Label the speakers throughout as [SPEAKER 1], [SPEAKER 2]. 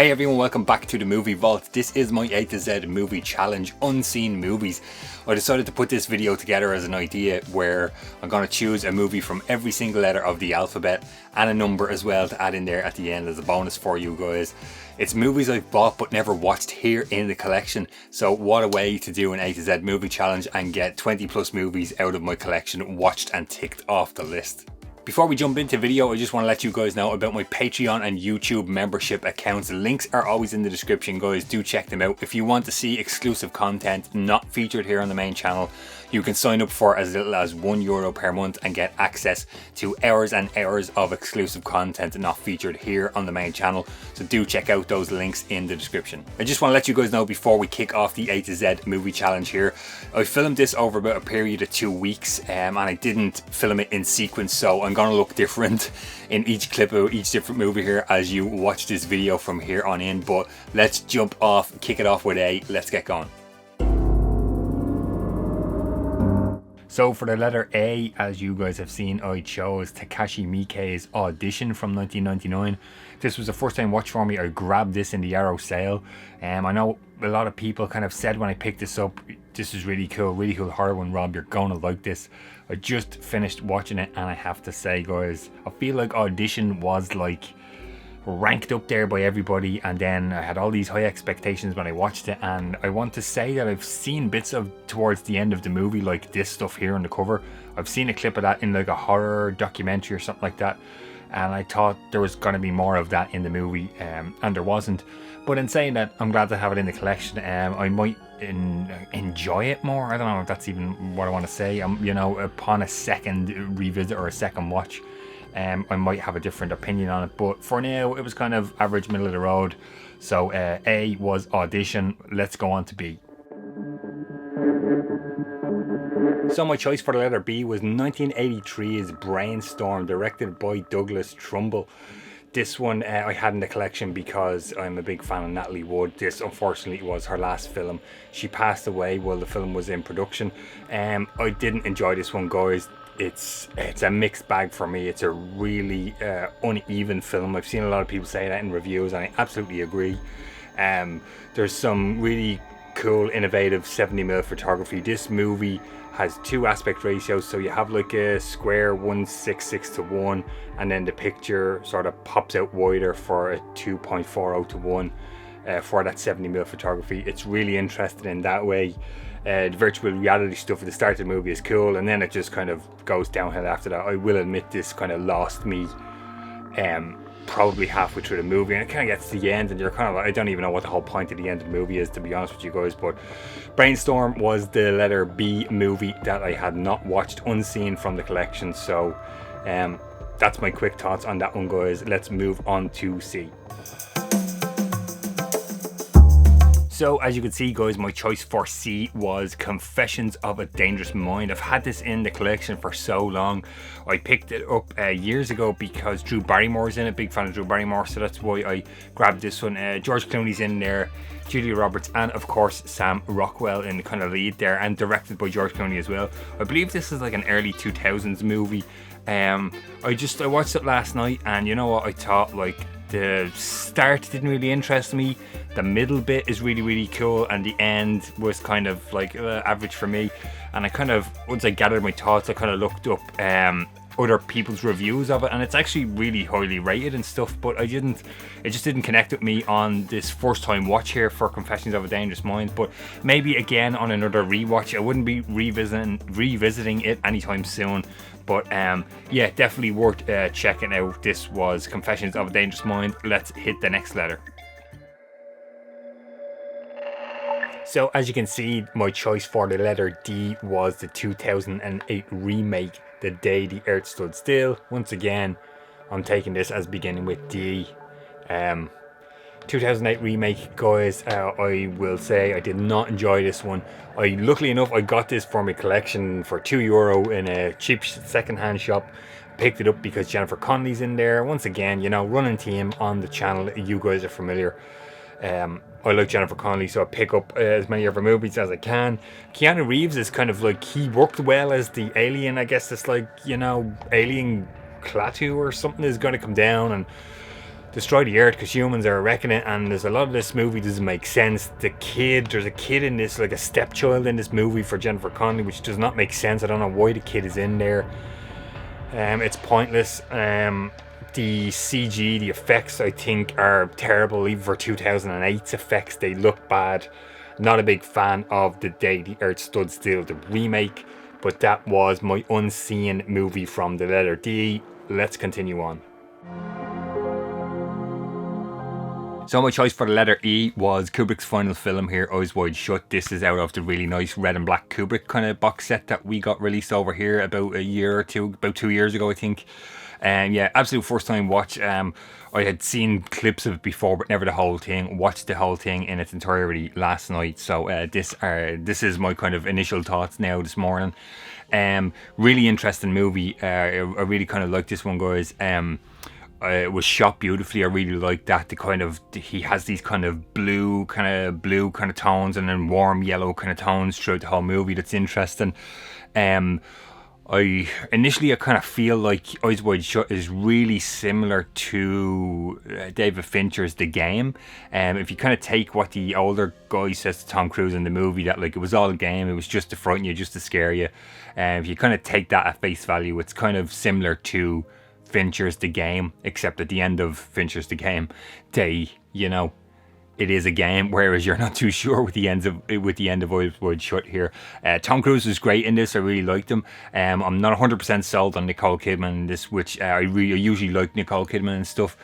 [SPEAKER 1] Hey everyone, welcome back to the Movie Vault. This is my A to Z movie challenge, Unseen Movies. I decided to put this video together as an idea where I'm going to choose a movie from every single letter of the alphabet and a number as well to add in there at the end as a bonus for you guys. It's movies I've bought but never watched here in the collection, so what a way to do an A to Z movie challenge and get 20 plus movies out of my collection watched and ticked off the list. Before we jump into video, I just want to let you guys know about my Patreon and YouTube membership accounts. Links are always in the description, guys. Do check them out. If you want to see exclusive content not featured here on the main channel, you can sign up for as little as €1 per month and get access to hours and hours of exclusive content not featured here on the main channel. So do check out those links in the description. I just want to let you guys know before we kick off the A to Z movie challenge here, I filmed this over about a period of 2 weeks and I didn't film it in sequence, so I'm going to look different in each clip of each different movie here as you watch this video from here on in. But let's jump off, kick it off with A. Let's get going. So for the letter A, as you guys have seen, I chose Takashi Miike's Audition from 1999. This was the first time watch for me. I grabbed this in the Arrow sale. I know a lot of people kind of said when I picked this up, this is really cool horror one, Rob, you're gonna like this. I just finished watching it and I have to say, guys, I feel like Audition was like ranked up there by everybody, and then I had all these high expectations when I watched it, and I want to say that I've seen bits of towards the end of the movie, like this stuff here on the cover. I've seen a clip of that in like a horror documentary or something like that, and I thought there was going to be more of that in the movie, and there wasn't. But in saying that, I'm glad to have it in the collection. I might enjoy it more. I don't know if that's even what I want to say. You know, upon a second revisit or a second watch, I might have a different opinion on it, but for now it was kind of average, middle of the road. So A was Audition. Let's go on to B. So my choice for the letter B was 1983's Brainstorm, directed by Douglas Trumbull. This one I had in the collection because I'm a big fan of Natalie Wood. This unfortunately was her last film. She passed away while the film was in production. I didn't enjoy this one, guys. It's a mixed bag for me. It's a really uneven film. I've seen a lot of people say that in reviews and I absolutely agree. There's some really cool, innovative 70mm photography. This movie has 2 aspect ratios, so you have like a square 1:66:1, and then the picture sort of pops out wider for a 2.40:1 for that 70mm photography. It's really interesting in that way. The virtual reality stuff at the start of the movie is cool, and then it just kind of goes downhill after that. I will admit this kind of lost me probably halfway through the movie, and it kind of gets to the end and you're kind of like, I don't even know what the whole point of the end of the movie is, to be honest with you guys. But Brainstorm was the letter B movie that I had not watched, unseen from the collection. So that's my quick thoughts on that one, guys. Let's move on to C. So as you can see, guys, my choice for C was Confessions of a Dangerous Mind. I've had this in the collection for so long. I picked it up years ago because Drew Barrymore's in it. Big fan of Drew Barrymore, so that's why I grabbed this one. George Clooney's in there, Julia Roberts, and of course Sam Rockwell in the kind of lead there, and directed by George Clooney as well. I believe this is like an early 2000s movie. I watched it last night, and you know what, I thought, like, the start didn't really interest me. The middle bit is really cool, and the end was kind of like average for me. And I kind of, once I gathered my thoughts, I kind of looked up other people's reviews of it, and it's actually really highly rated and stuff, but it just didn't connect with me on this first time watch here for Confessions of a Dangerous Mind. But maybe again on another rewatch. I wouldn't be revisiting it anytime soon. But yeah, definitely worth checking out. This was Confessions of a Dangerous Mind. Let's hit the next letter. So as you can see, my choice for the letter D was the 2008 remake, The Day the Earth Stood Still. Once again, I'm taking this as beginning with D. 2008 remake, guys. I will say I did not enjoy this one. Luckily enough, I got this for my collection for €2 in a cheap second-hand shop. Picked it up because Jennifer Connelly's in there. Once again, you know, running team on the channel, you guys are familiar. I like Jennifer Connelly, so I pick up as many of her movies as I can. Keanu Reeves is kind of like, he worked well as the alien. I guess it's like, you know, alien Klaatu or something is going to come down, and destroy the earth because humans are wrecking it. And there's a lot of this movie doesn't make sense. There's a kid in this, like a stepchild in this movie for Jennifer Connelly, which does not make sense. I don't know why the kid is in there. It's pointless. The CG, the effects, I think, are terrible. Even for 2008's effects, they look bad. Not a big fan of The Day the Earth Stood Still, the remake, but that was my unseen movie from the letter D. Let's continue on. So my choice for the letter E was Kubrick's final film here, Eyes Wide Shut. This is out of the really nice red and black Kubrick kind of box set that we got released over here about 2 years ago, I think. Yeah, absolute first time watch. I had seen clips of it before, but never the whole thing. Watched the whole thing in its entirety last night. So this is my kind of initial thoughts now this morning. Really interesting movie. I really kind of like this one, guys. It was shot beautifully. I really like that. He has these kind of blue kind of tones, and then warm yellow kind of tones throughout the whole movie. That's interesting. I kind of feel like Eyes Wide Shut is really similar to David Fincher's The Game. If you kind of take what the older guy says to Tom Cruise in the movie, that like it was all a game, it was just to frighten you, just to scare you. If you kind of take that at face value, it's kind of similar to Fincher's The Game, except at the end of Fincher's The Game, it is a game, whereas you're not too sure with the end of Eyes Wide Shut here. Tom Cruise was great in this. I really liked him. I'm not 100% sold on Nicole Kidman in this, which I usually like Nicole Kidman and stuff.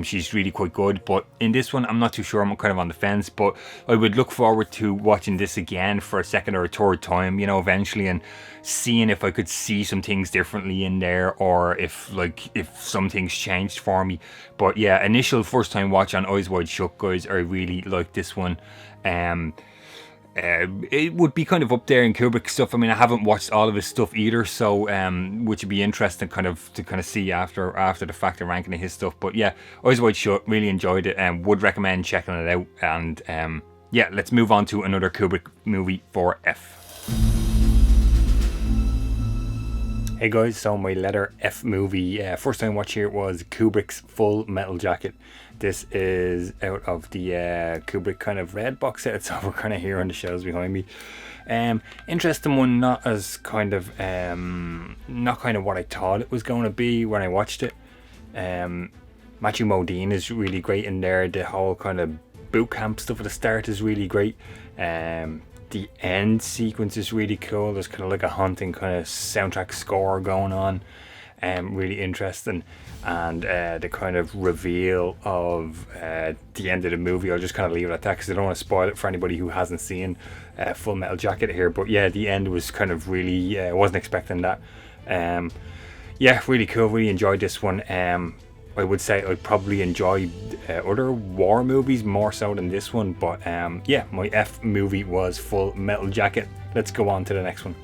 [SPEAKER 1] She's really quite good, but in this one I'm not too sure. I'm kind of on the fence, but I would look forward to watching this again for a second or a third time, eventually, and seeing if I could see some things differently in there, or if some things changed for me. But yeah, initial first time watch on Eyes Wide Shut, guys. I really like this one. It would be kind of up there in Kubrick stuff. I mean, I haven't watched all of his stuff either, so which would be interesting to see after the fact of ranking of his stuff. But yeah, Eyes Wide Shut, really enjoyed it, and would recommend checking it out. And yeah, let's move on to another Kubrick movie for F. Hey guys, so my letter F movie, first time watch here was Kubrick's Full Metal Jacket. This is out of the Kubrick kind of red box set. It's over kind of here on the shelves behind me. Interesting one, not kind of what I thought it was going to be when I watched it. Matthew Modine is really great in there. The whole kind of boot camp stuff at the start is really great. The end sequence is really cool. There's kind of like a haunting kind of soundtrack score going on. Really interesting. And the kind of reveal of the end of the movie, I'll just kind of leave it at that because I don't want to spoil it for anybody who hasn't seen Full Metal Jacket here. But yeah, the end was kind of really, I wasn't expecting that. Yeah, really cool. Really enjoyed this one. I would say I probably enjoyed other war movies more so than this one, but yeah, my F movie was Full Metal Jacket. Let's go on to the next one.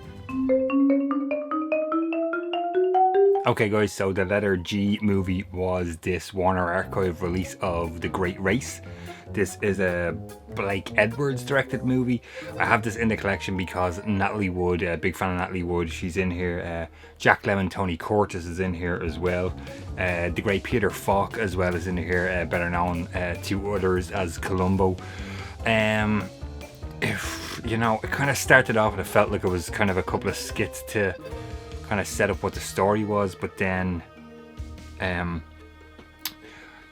[SPEAKER 1] Okay guys, so the letter G movie was this Warner Archive release of The Great Race. This is a Blake Edwards directed movie. I have this in the collection because Natalie Wood, big fan of Natalie Wood, she's in here. Jack Lemmon, Tony Curtis is in here as well. The great Peter Falk as well is in here, better known to others as Columbo. It kind of started off and it felt like it was kind of a couple of skits to kind of set up what the story was, but then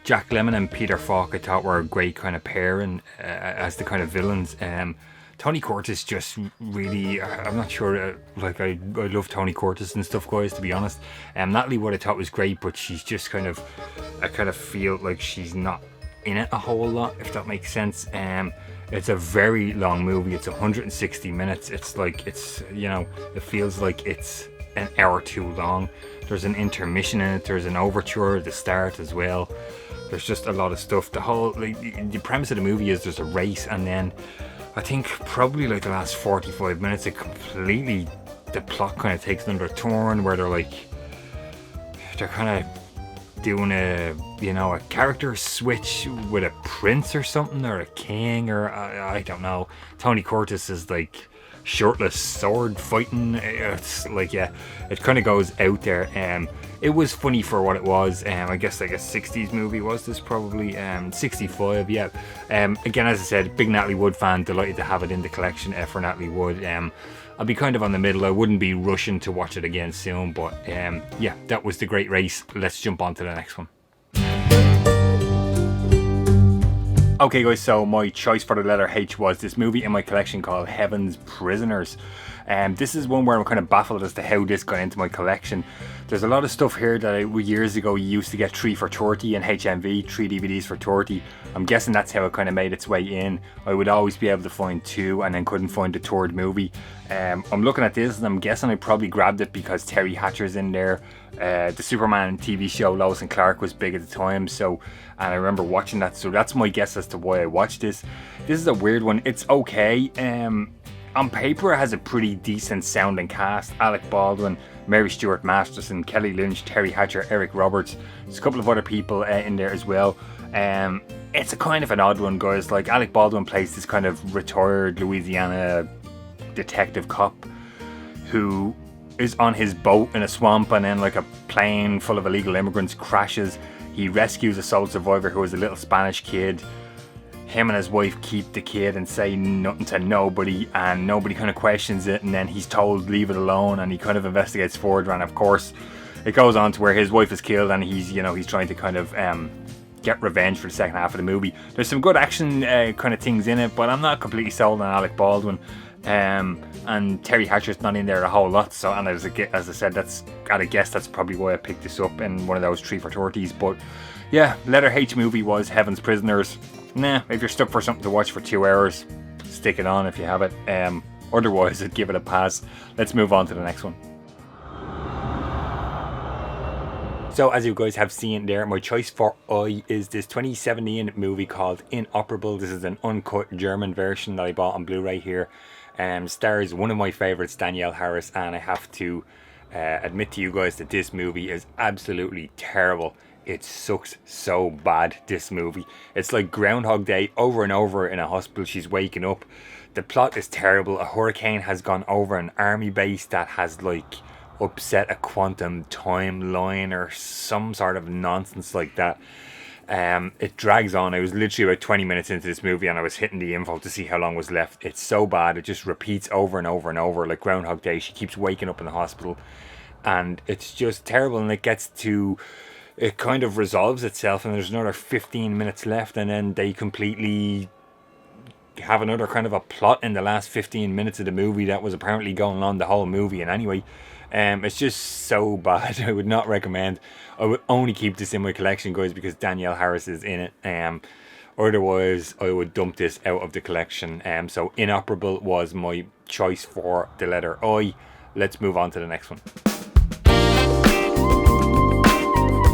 [SPEAKER 1] Jack Lemmon and Peter Falk I thought were a great kind of pairing as the kind of villains. Tony Curtis just really, I'm not sure, I love Tony Curtis and stuff, guys, to be honest. Natalie Wood I thought was great, but she's just I kind of feel like she's not in it a whole lot, if that makes sense. It's a very long movie. It's 160 minutes. It feels like it's an hour too long. There's an intermission in it. There's an overture at the start as well. There's just a lot of stuff. The premise of the movie is there's a race, and then I think probably the last 45 minutes the plot kind of takes another turn where they're kind of doing a character switch with a prince or something, or a king, or I don't know. Tony Curtis is shirtless sword fighting. It's it kind of goes out there. It was funny for what it was. I guess like a 60s movie was this, probably 65, yeah. Again, as I said, big Natalie Wood fan, delighted to have it in the collection for Natalie Wood. I'll be kind of on the middle. I wouldn't be rushing to watch it again soon, but yeah, that was The Great Race. Let's jump on to the next one. Okay guys, so my choice for the letter H was this movie in my collection called Heaven's Prisoners. This is one where I'm kind of baffled as to how this got into my collection. There's a lot of stuff here that years ago you used to get 3 for 30 in HMV, 3 DVDs for 30. I'm guessing that's how it kind of made its way in. I would always be able to find 2 and then couldn't find the third movie. I'm looking at this and I'm guessing I probably grabbed it because Terry Hatcher's in there. The Superman TV show Lois and Clark was big at the time, and I remember watching that, so that's my guess as to why I watched this. This is a weird one. It's okay. On paper it has a pretty decent sounding cast. Alec Baldwin, Mary Stuart Masterson, Kelly Lynch, Terry Hatcher, Eric Roberts. There's a couple of other people in there as well. It's a kind of an odd one, guys. Like, Alec Baldwin plays this kind of retired Louisiana detective cop who is on his boat in a swamp, and then like a plane full of illegal immigrants crashes. He rescues a sole survivor who is a little Spanish kid. Him and his wife keep the kid and say nothing to nobody, and nobody kind of questions it, and then he's told leave it alone, and he kind of investigates further, and of course it goes on to where his wife is killed and he's trying to kind of get revenge for the second half of the movie. There's some good action kind of things in it, but I'm not completely sold on Alec Baldwin. And Terry Hatcher's not in there a whole lot, so, and as I said, that's at a guess, that's probably why I picked this up in one of those 3 for 30s. But yeah, letter H movie was Heaven's Prisoners. Nah, if you're stuck for something to watch for 2 hours, stick it on if you have it. Otherwise, I'd give it a pass. Let's move on to the next one. So, as you guys have seen there, my choice for I is this 2017 movie called Inoperable. This is an uncut German version that I bought on Blu-ray here. Stars one of my favourites, Danielle Harris, and I have to admit to you guys that this movie is absolutely terrible. It sucks so bad, this movie. It's like Groundhog Day over and over in a hospital. She's waking up. The plot is terrible. A hurricane has gone over an army base that has like upset a quantum timeline or some sort of nonsense like that. It drags on. I was literally about 20 minutes into this movie and I was hitting the info to see how long was left. It's so bad. It just repeats over and over and over like Groundhog Day. She keeps waking up in the hospital and it's just terrible, and it kind of resolves itself and there's another 15 minutes left, and then they completely have another kind of a plot in the last 15 minutes of the movie that was apparently going on the whole movie. And anyway, it's just so bad. I would not recommend. I would only keep this in my collection, guys, because Danielle Harris is in it. Otherwise I would dump this out of the collection. So Inoperable was my choice for the letter I. Let's move on to the next one.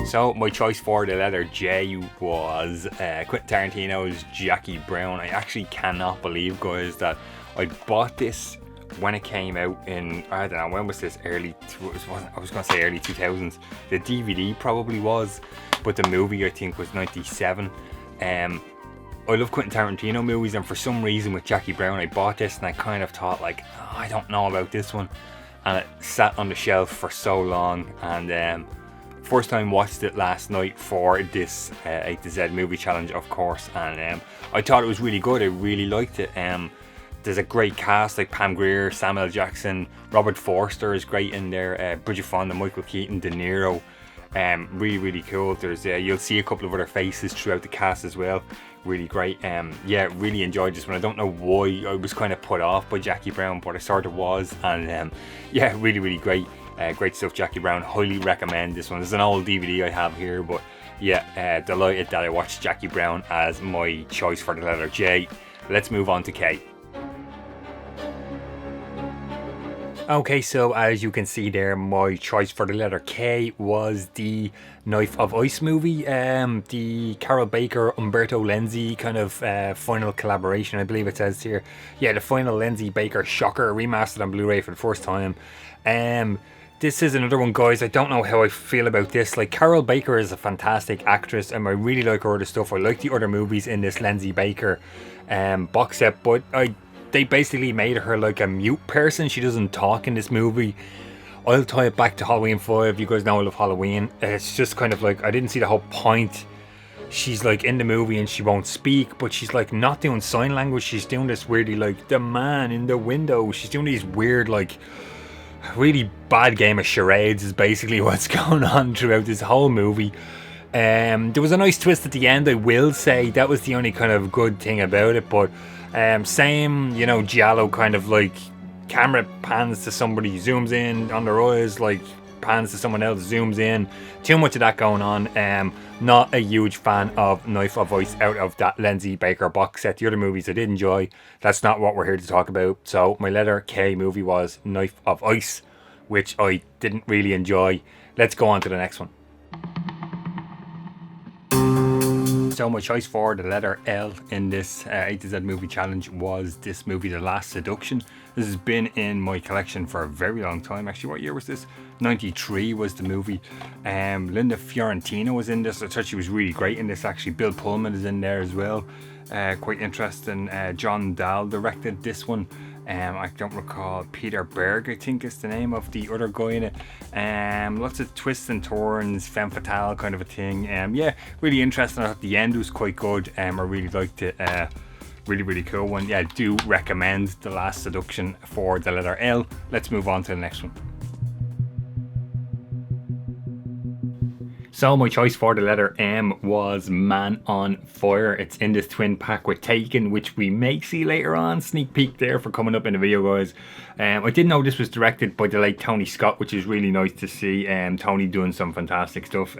[SPEAKER 1] So my choice for the letter J was Quentin Tarantino's Jackie Brown. I actually cannot believe, guys, that I bought this when it came out in, I don't know, when was this? I was going to say early 2000s. The DVD probably was, but the movie I think was 97. I love Quentin Tarantino movies, and for some reason with Jackie Brown I bought this and I kind of thought like, oh, I don't know about this one, and it sat on the shelf for so long. And first time watched it last night for this A to Z movie challenge, of course, and I thought it was really good. I really liked it. There's a great cast like Pam Grier, Samuel Jackson, Robert Forster is great in there, Bridget Fonda, Michael Keaton, De Niro. Really cool. There's you'll see a couple of other faces throughout the cast as well. Really great. Yeah, really enjoyed this one. I don't know why I was kind of put off by Jackie Brown, but I sort of was, and yeah, really great. Great stuff, Jackie Brown. Highly recommend this one. There's an old DVD I have here, but yeah, delighted that I watched Jackie Brown as my choice for the letter J. Let's move on to K. Okay, so as you can see there, my choice for the letter K was the Knife of Ice movie, the Carol Baker, Umberto Lenzi kind of final collaboration, I believe it says here. Yeah, the final Lenzi Baker shocker, remastered on Blu-ray for the first time. This is another one, guys. I don't know how I feel about this. Like, Carol Baker is a fantastic actress, and I really like her other stuff. I like the other movies in this Lenzi Baker box set, but they basically made her like a mute person. She doesn't talk in this movie. I'll tie it back to Halloween 5. You guys know I love Halloween. It's just kind of like, I didn't see the whole point. She's like in the movie and she won't speak, but she's like not doing sign language. She's doing this weirdly like the man in the window. She's doing these weird like really bad game of charades is basically what's going on throughout this whole movie. There was a nice twist at the end, I will say. That was the only kind of good thing about it. But same, you know, giallo kind of like camera pans to somebody, zooms in on their eyes, like pans to someone else, zooms in. Too much of that going on. Not a huge fan of Knife of Ice out of that Lindsay Baker box set. The other movies I did enjoy. That's not what we're here to talk about. So my letter K movie was Knife of Ice, which I didn't really enjoy. Let's go on to the next one. So my choice for the letter L in this A to Z movie challenge was this movie, The Last Seduction. This has been in my collection for a very long time. Actually, what year was this? 93 was the movie. Linda Fiorentino was in this. I thought she was really great in this, actually. Bill Pullman is in there as well. Quite interesting. John Dahl directed this one. I don't recall. Peter Berg, I think is the name of the other guy in it. Lots of twists and turns, femme fatale kind of a thing. Yeah, really interesting. I thought the end was quite good. I really liked it. Really cool one. Yeah, I do recommend The Last Seduction for the letter L. Let's move on to the next one. So my choice for the letter M was Man on Fire. It's in this twin pack with Taken, which we may see later on. Sneak peek there for coming up in the video, guys. I didn't know this was directed by the late Tony Scott, which is really nice to see. Tony doing some fantastic stuff.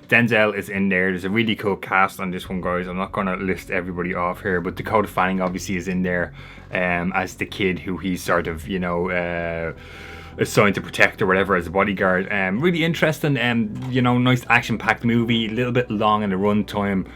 [SPEAKER 1] Denzel is in there. There's a really cool cast on this one, guys. I'm not going to list everybody off here, but Dakota Fanning obviously is in there as the kid who he's sort of, you know, assigned to protect or whatever as a bodyguard. Really interesting, you know, nice action-packed movie, a little bit long in the runtime.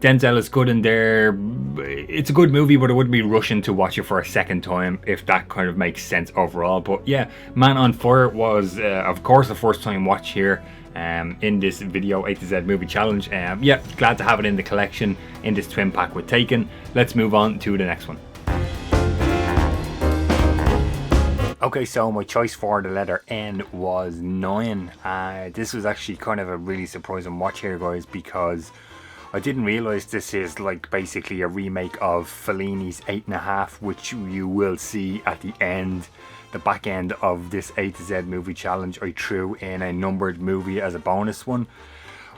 [SPEAKER 1] Denzel is good in there. It's a good movie, but I wouldn't be rushing to watch it for a second time, if that kind of makes sense overall. But yeah, Man on Fire was, of course, the first time watch here in this video A to Z movie challenge. Yeah, glad to have it in the collection in this twin pack with Taken. Let's move on to the next one. Okay, so my choice for the letter N was 9. This was actually kind of a really surprising watch here, guys, because I didn't realise this is like basically a remake of Fellini's 8.5, which you will see at the end, the back end of this A to Z movie challenge. I threw in a numbered movie as a bonus one.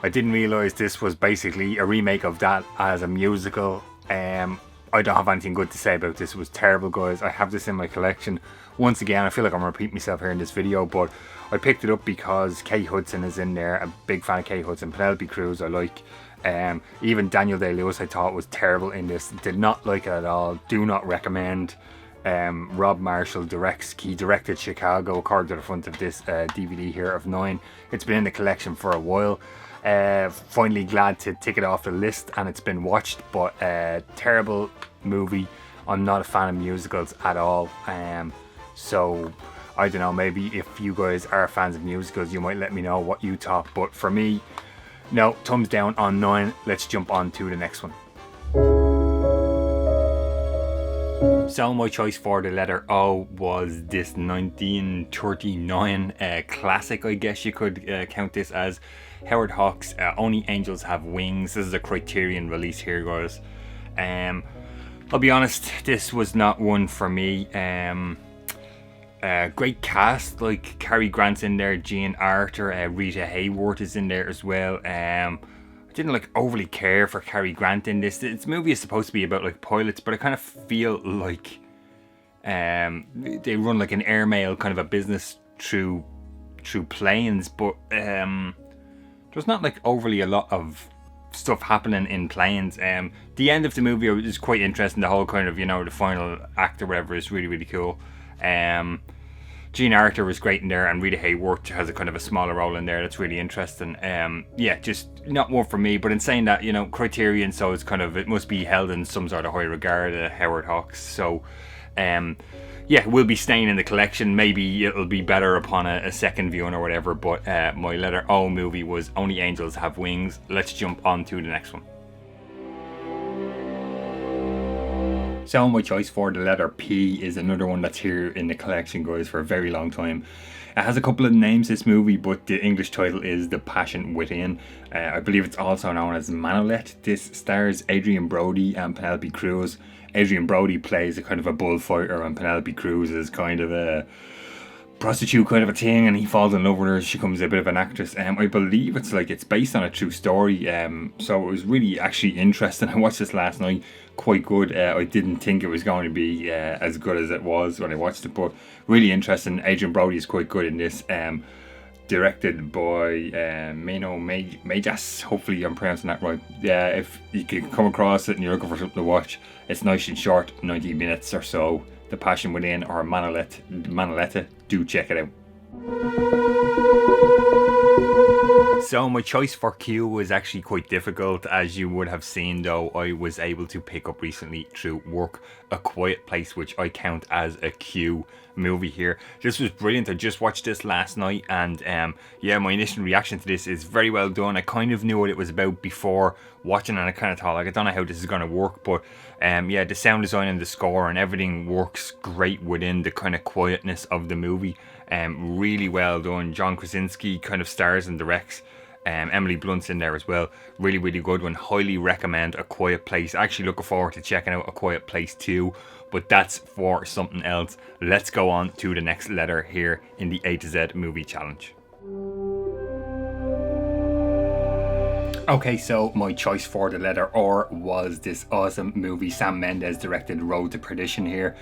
[SPEAKER 1] I didn't realise this was basically a remake of that as a musical. I don't have anything good to say about this. It was terrible, guys. I have this in my collection. Once again, I feel like I'm repeating myself here in this video, but I picked it up because Kate Hudson is in there. A big fan of Kate Hudson. Penelope Cruz I like. Even Daniel Day-Lewis I thought was terrible in this. Did not like it at all. Do not recommend. Rob Marshall directs. He directed Chicago, according to the front of this DVD here of 9. It's been in the collection for a while. Finally glad to tick it off the list, and it's been watched, but terrible movie. I'm not a fan of musicals at all. So I don't know, maybe if you guys are fans of musicals, you might let me know what you thought. But for me, no, thumbs down on 9. Let's jump on to the next one. So my choice for the letter O was this 1939 classic, I guess you could count this as. Howard Hawks' Only Angels Have Wings. This is a Criterion release here, guys. I'll be honest, this was not one for me. Great cast, like Cary Grant's in there, Jean Arthur, Rita Hayworth is in there as well. I didn't like overly care for Cary Grant in this. This movie is supposed to be about like pilots, but I kind of feel like they run like an airmail kind of a business through planes, but there's not like overly a lot of stuff happening in planes. The end of the movie is quite interesting. The whole kind of, you know, the final act or whatever is really cool. Jean Arthur was great in there, and Rita Hayworth has a kind of a smaller role in there. That's really interesting. Yeah, just not one for me. But in saying that, you know, Criterion, so it's kind of, it must be held in some sort of high regard, Howard Hawks. So yeah, will be staying in the collection. Maybe it'll be better upon a second viewing or whatever. But my letter O movie was Only Angels Have Wings. Let's jump on to the next one. So my choice for the letter P is another one that's here in the collection, guys, for a very long time. It has a couple of names, this movie, but the English title is The Passion Within. I believe it's also known as Manolete. This stars Adrian Brody and Penelope Cruz. Adrian Brody plays a kind of a bullfighter, and Penelope Cruz is kind of a prostitute kind of a thing, and he falls in love with her. She becomes a bit of an actress. I believe it's based on a true story. So it was really actually interesting. I watched this last night. Quite good. I didn't think it was going to be as good as it was when I watched it, but really interesting. Adrian Brody is quite good in this. Directed by Mano Majas. Hopefully I'm pronouncing that right. Yeah, if you can come across it and you're looking for something to watch, it's nice and short, 90 minutes or so. The Passion Within, or Manolete. Do check it out. So my choice for Q was actually quite difficult. As you would have seen, though, I was able to pick up recently through work A Quiet Place, which I count as a Q movie here. This was brilliant. I just watched this last night, and yeah, my initial reaction to this is very well done. I kind of knew what it was about before watching, and I kind of thought, like, I don't know how this is going to work, but yeah, the sound design and the score and everything works great within the kind of quietness of the movie. Really well done. John Krasinski kind of stars and directs. Emily Blunt's in there as well. Really, really good one. Highly recommend A Quiet Place. Actually looking forward to checking out A Quiet Place 2, but that's for something else. Let's go on to the next letter here in the A to Z movie challenge. Okay, so my choice for the letter R was this awesome movie Sam Mendes directed, Road to Perdition here.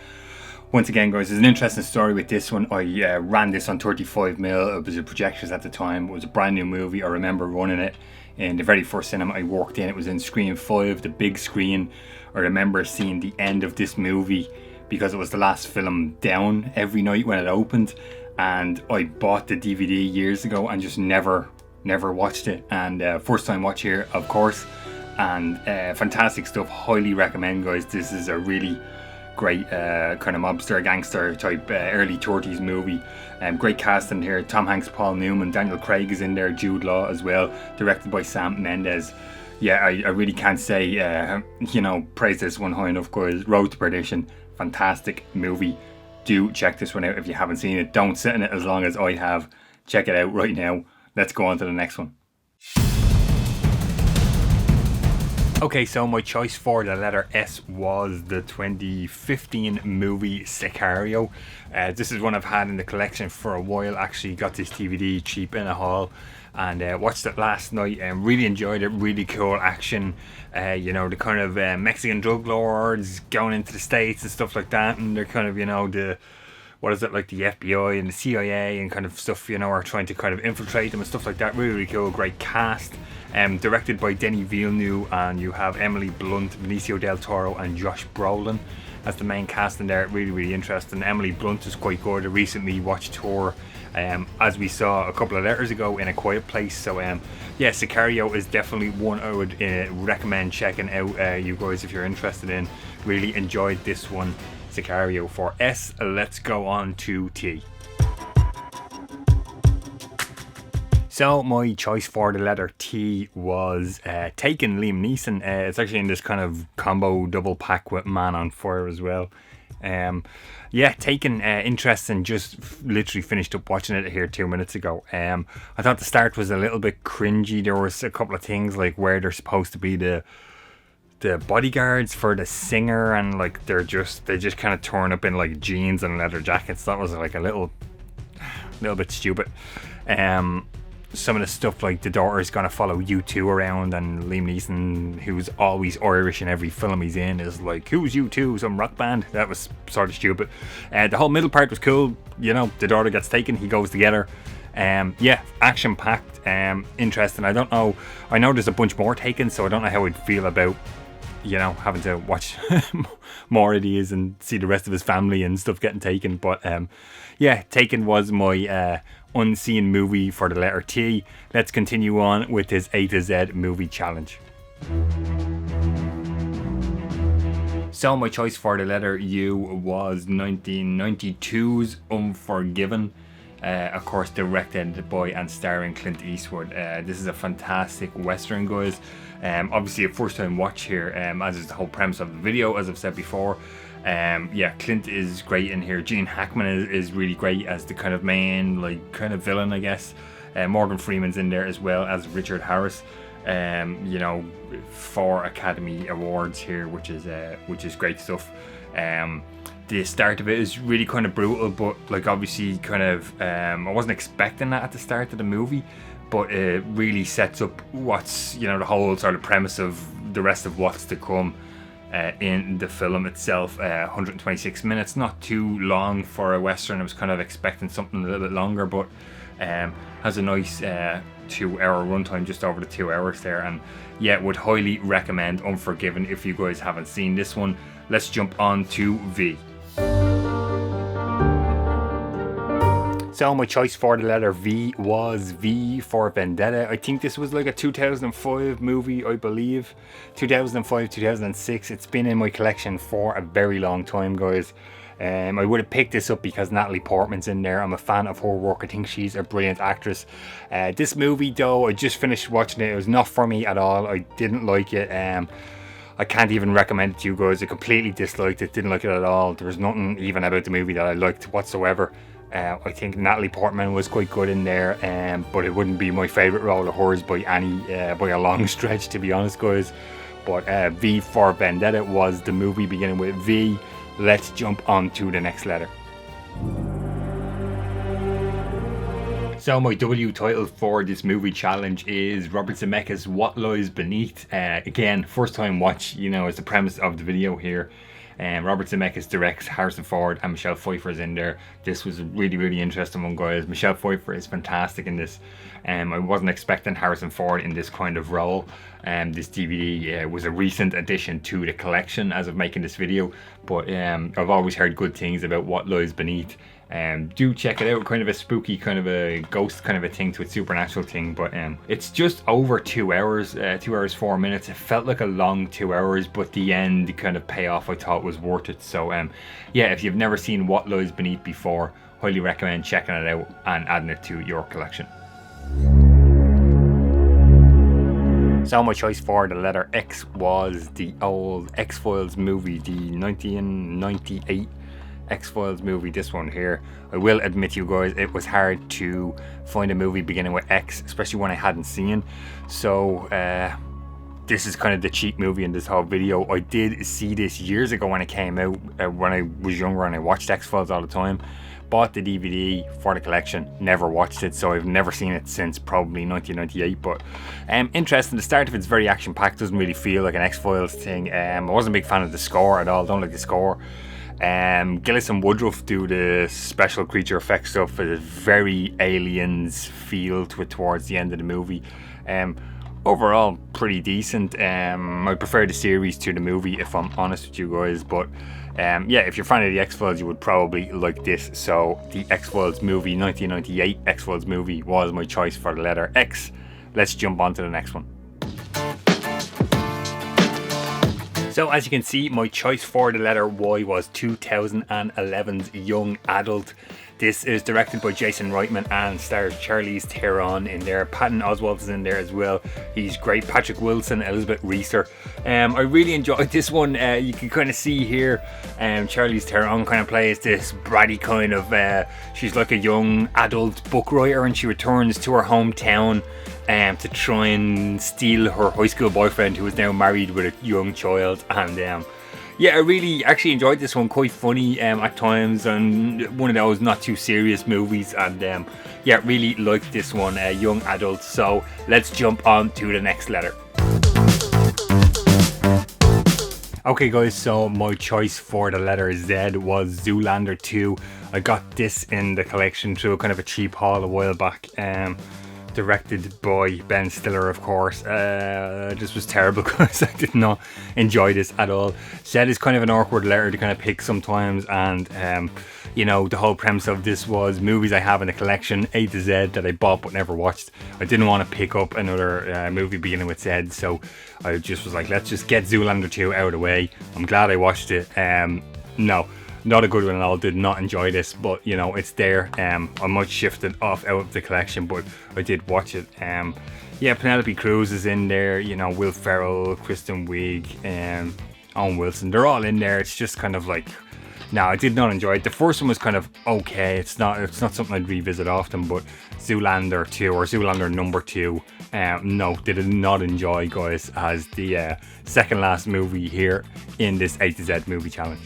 [SPEAKER 1] Once again, guys, there's an interesting story with this one. I ran this on 35mm. It was a projections at the time. It was a brand new movie. I remember running it in the very first cinema I worked in. It was in Screen 5, the big screen. I remember seeing the end of this movie because it was the last film down every night when it opened. And I bought the DVD years ago and just never watched it. And first time watch here, of course. And fantastic stuff. Highly recommend, guys. This is a really great kind of mobster gangster type early 30s movie. Great casting here. Tom Hanks, Paul Newman, Daniel Craig is in there, Jude Law as well. Directed by Sam Mendes. Yeah, I really can't say praise this one high enough, guys. Road to Perdition, fantastic movie. Do check this one out if you haven't seen it. Don't sit in it as long as I have. Check it out right now. Let's go on to the next one. Okay, so my choice for the letter S was the 2015 movie Sicario. This is one I've had in the collection for a while. Actually got this DVD cheap in a haul and watched it last night and really enjoyed it. Really cool action. The kind of Mexican drug lords going into the States and stuff like that, and they're kind of, the FBI and the CIA and kind of stuff, are trying to kind of infiltrate them and stuff like that. Really, really cool. Great cast. Directed by Denis Villeneuve, and you have Emily Blunt, Benicio del Toro and Josh Brolin as the main cast in there. Really, really interesting. Emily Blunt is quite good. I recently watched her, as we saw a couple of letters ago, in A Quiet Place. So yeah, Sicario is definitely one I would recommend checking out, you guys, if you're interested in. Really enjoyed this one, Sicario. For S, let's go on to T. So my choice for the letter T was Taken, Liam Neeson. It's actually in this kind of combo double pack with Man on Fire as well. Yeah, Taken, interesting. Just literally finished up watching it here 2 minutes ago. I thought the start was a little bit cringy. There was a couple of things like where they're supposed to be the bodyguards for the singer, and like they just kind of turn up in like jeans and leather jackets. That was like a little bit stupid. Some of the stuff like the daughter's gonna follow U2 around, and Liam Neeson, who's always Irish in every film he's in, is like, who's U2, some rock band? That was sort of stupid. The whole middle part was cool. The daughter gets taken, he goes together. Yeah, action packed, interesting. I don't know, I know there's a bunch more taken, so I don't know how I'd feel about having to watch more of these and see the rest of his family and stuff getting taken. But yeah, Taken was my unseen movie for the letter T. Let's continue on with this A to Z movie challenge. So my choice for the letter U was 1992's Unforgiven. Of course, directed by and starring Clint Eastwood. This is a fantastic Western, guys. Obviously a first time watch here, as is the whole premise of the video, as I've said before. Yeah, Clint is great in here. Gene Hackman is really great as the kind of main, like, kind of villain, I guess. Morgan Freeman's in there as well as Richard Harris. You know, 4 Academy Awards here, which is great stuff. The start of it is really kind of brutal, but like obviously kind of I wasn't expecting that at the start of the movie, but it really sets up what's, you know, the whole sort of premise of the rest of what's to come in the film itself. 126 minutes, not too long for a Western. I was kind of expecting something a little bit longer, but has a nice 2-hour runtime, just over the 2 hours there. And yeah, would highly recommend Unforgiven if you guys haven't seen this one. Let's jump on to V. So my choice for the letter V was V for Vendetta. I think this was like a 2005 movie, I believe. 2005, 2006. It's been in my collection for a very long time, guys. I would have picked this up because Natalie Portman's in there. I'm a fan of her work. I think she's a brilliant actress. This movie, though, I just finished watching it. It was not for me at all. I didn't like it. I can't even recommend it to you guys. I completely disliked it. Didn't like it at all. There was nothing even about the movie that I liked whatsoever. I think Natalie Portman was quite good in there, but it wouldn't be my favourite role of hers by a long stretch, to be honest, guys. But V for Vendetta was the movie beginning with V. Let's jump on to the next letter. So my W title for this movie challenge is Robert Zemeckis' What Lies Beneath. Again, first time watch, you know, as the premise of the video here. Robert Zemeckis directs, Harrison Ford and Michelle Pfeiffer is in there. This was a really, really interesting one, guys. Michelle Pfeiffer is fantastic in this. I wasn't expecting Harrison Ford in this kind of role. This DVD was a recent addition to the collection as of making this video, but I've always heard good things about What Lies Beneath. Do check it out. Kind of a spooky, kind of a ghost kind of a thing to a supernatural thing, but it's just over 2 hours, 2 hours 4 minutes. It felt like a long 2 hours, but the end kind of payoff I thought was worth it. So yeah, if you've never seen What Lies Beneath before, highly recommend checking it out and adding it to your collection. So my choice for the letter X was the old X-Files movie, the 1998 X-Files movie, this one here. I will admit, you guys, it was hard to find a movie beginning with X, especially one I hadn't seen. So this is kind of the cheap movie in this whole video. I did see this years ago when it came out, when I was younger and I watched X-Files all the time. Bought the DVD for the collection, never watched it, so I've never seen it since probably 1998. But interesting. The start of it's very action packed, doesn't really feel like an X-Files thing. I wasn't a big fan of the score at all, don't like the score. Gillis and Woodruff do the special creature effects stuff. It is very Aliens feel to it towards the end of the movie. Overall, pretty decent. I prefer the series to the movie, if I'm honest with you guys. But yeah, if you're a fan of the X-Files, you would probably like this. So the X-Files movie, 1998 X-Files movie, was my choice for the letter X. Let's jump on to the next one. So as you can see, my choice for the letter Y was 2011's Young Adult. This is directed by Jason Reitman and stars Charlize Theron in there. Patton Oswalt is in there as well. He's great. Patrick Wilson, Elizabeth Reeser. I really enjoyed this one. You can kind of see here, Charlize Theron kind of plays this bratty kind of, she's like a young adult book writer, and she returns to her hometown to try and steal her high school boyfriend, who is now married with a young child. And yeah, I really actually enjoyed this one. Quite funny at times, and one of those not too serious movies. And yeah, really liked this one, Young Adult. So let's jump on to the next letter. Okay guys, so my choice for the letter Z was Zoolander 2. I got this in the collection through kind of a cheap haul a while back. Directed by Ben Stiller, of course. This was terrible because I did not enjoy this at all. Z is kind of an awkward letter to kind of pick sometimes, and you know, the whole premise of this was movies I have in the collection, A to Z, that I bought but never watched. I didn't want to pick up another movie beginning with Z, so I just was like, let's just get Zoolander 2 out of the way. I'm glad I watched it. No, Not a good one at all. Did not enjoy this, but you know, it's there. I might shift it off out of the collection, but I did watch it. Yeah, Penelope Cruz is in there. You know, Will Ferrell, Kristen Wiig, Owen Wilson. They're all in there. It's just kind of like, no, I did not enjoy it. The first one was kind of okay. It's not something I'd revisit often. But Zoolander 2 or Zoolander number 2, no, did not enjoy, guys, as the second last movie here in this A to Z movie challenge.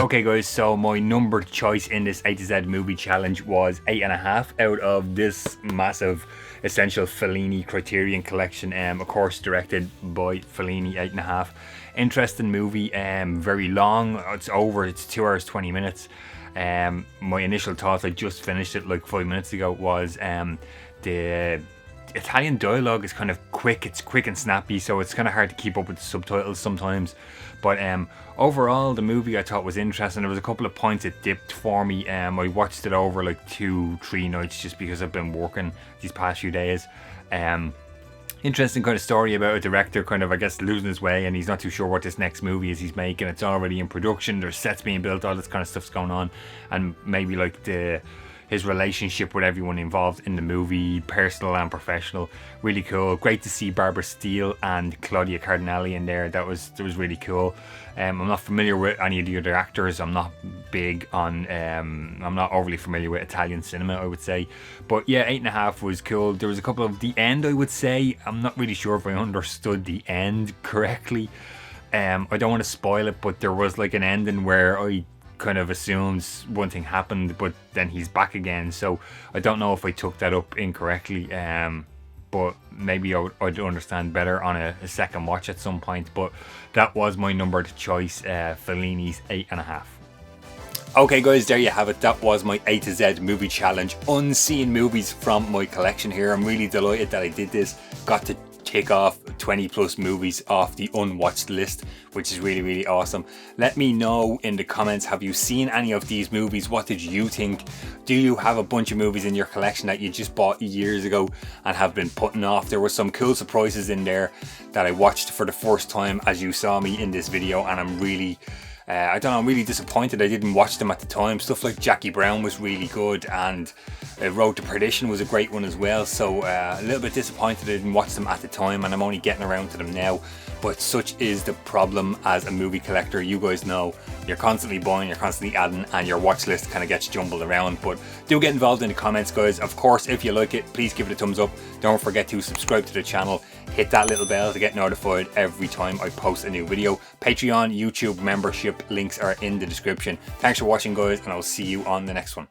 [SPEAKER 1] Okay guys, so my number choice in this A to Z movie challenge was 8.5 out of this massive essential Fellini Criterion collection, of course directed by Fellini. 8.5. Interesting movie, very long. It's 2 hours 20 minutes. My initial thoughts, I just finished it like 5 minutes ago, was the Italian dialogue is kind of quick. It's quick and snappy, so it's kind of hard to keep up with the subtitles sometimes. But overall, the movie I thought was interesting. There was a couple of points it dipped for me. I watched it over like 2-3 nights just because I've been working these past few days. Interesting kind of story about a director kind of, I guess, losing his way, and he's not too sure what this next movie is he's making. It's already in production. There's sets being built. All this kind of stuff's going on, and maybe like his relationship with everyone involved in the movie, personal and professional, really cool. Great to see Barbara Steele and Claudia Cardinale in there. That was really cool. I'm not familiar with any of the other actors. I'm not big on I'm not overly familiar with Italian cinema, I would say. But yeah, 8.5 was cool. There was a couple of the end, I would say. I'm not really sure if I understood the end correctly. I don't want to spoil it, but there was like an ending where I kind of assumes one thing happened, but then he's back again. So I don't know if I took that up incorrectly, but maybe I'd understand better on a second watch at some point. But that was my numbered choice, Fellini's 8.5. Okay guys, there you have it. That was my A to Z movie challenge, unseen movies from my collection here. I'm really delighted that I did this. Got to tick off 20 plus movies off the unwatched list, which is really awesome. Let me know in the comments, have you seen any of these movies? What did you think? Do you have a bunch of movies in your collection that you just bought years ago and have been putting off? There were some cool surprises in there that I watched for the first time, as you saw me in this video, and I'm really I'm really disappointed I didn't watch them at the time. Stuff like Jackie Brown was really good, and Road to Perdition was a great one as well. So a little bit disappointed I didn't watch them at the time, and I'm only getting around to them now. But such is the problem as a movie collector. You guys know, you're constantly buying, you're constantly adding, and your watch list kind of gets jumbled around. But do get involved in the comments, guys. Of course, if you like it, please give it a thumbs up. Don't forget to subscribe to the channel. Hit that little bell to get notified every time I post a new video. Patreon, YouTube membership links are in the description. Thanks for watching, guys, and I'll see you on the next one.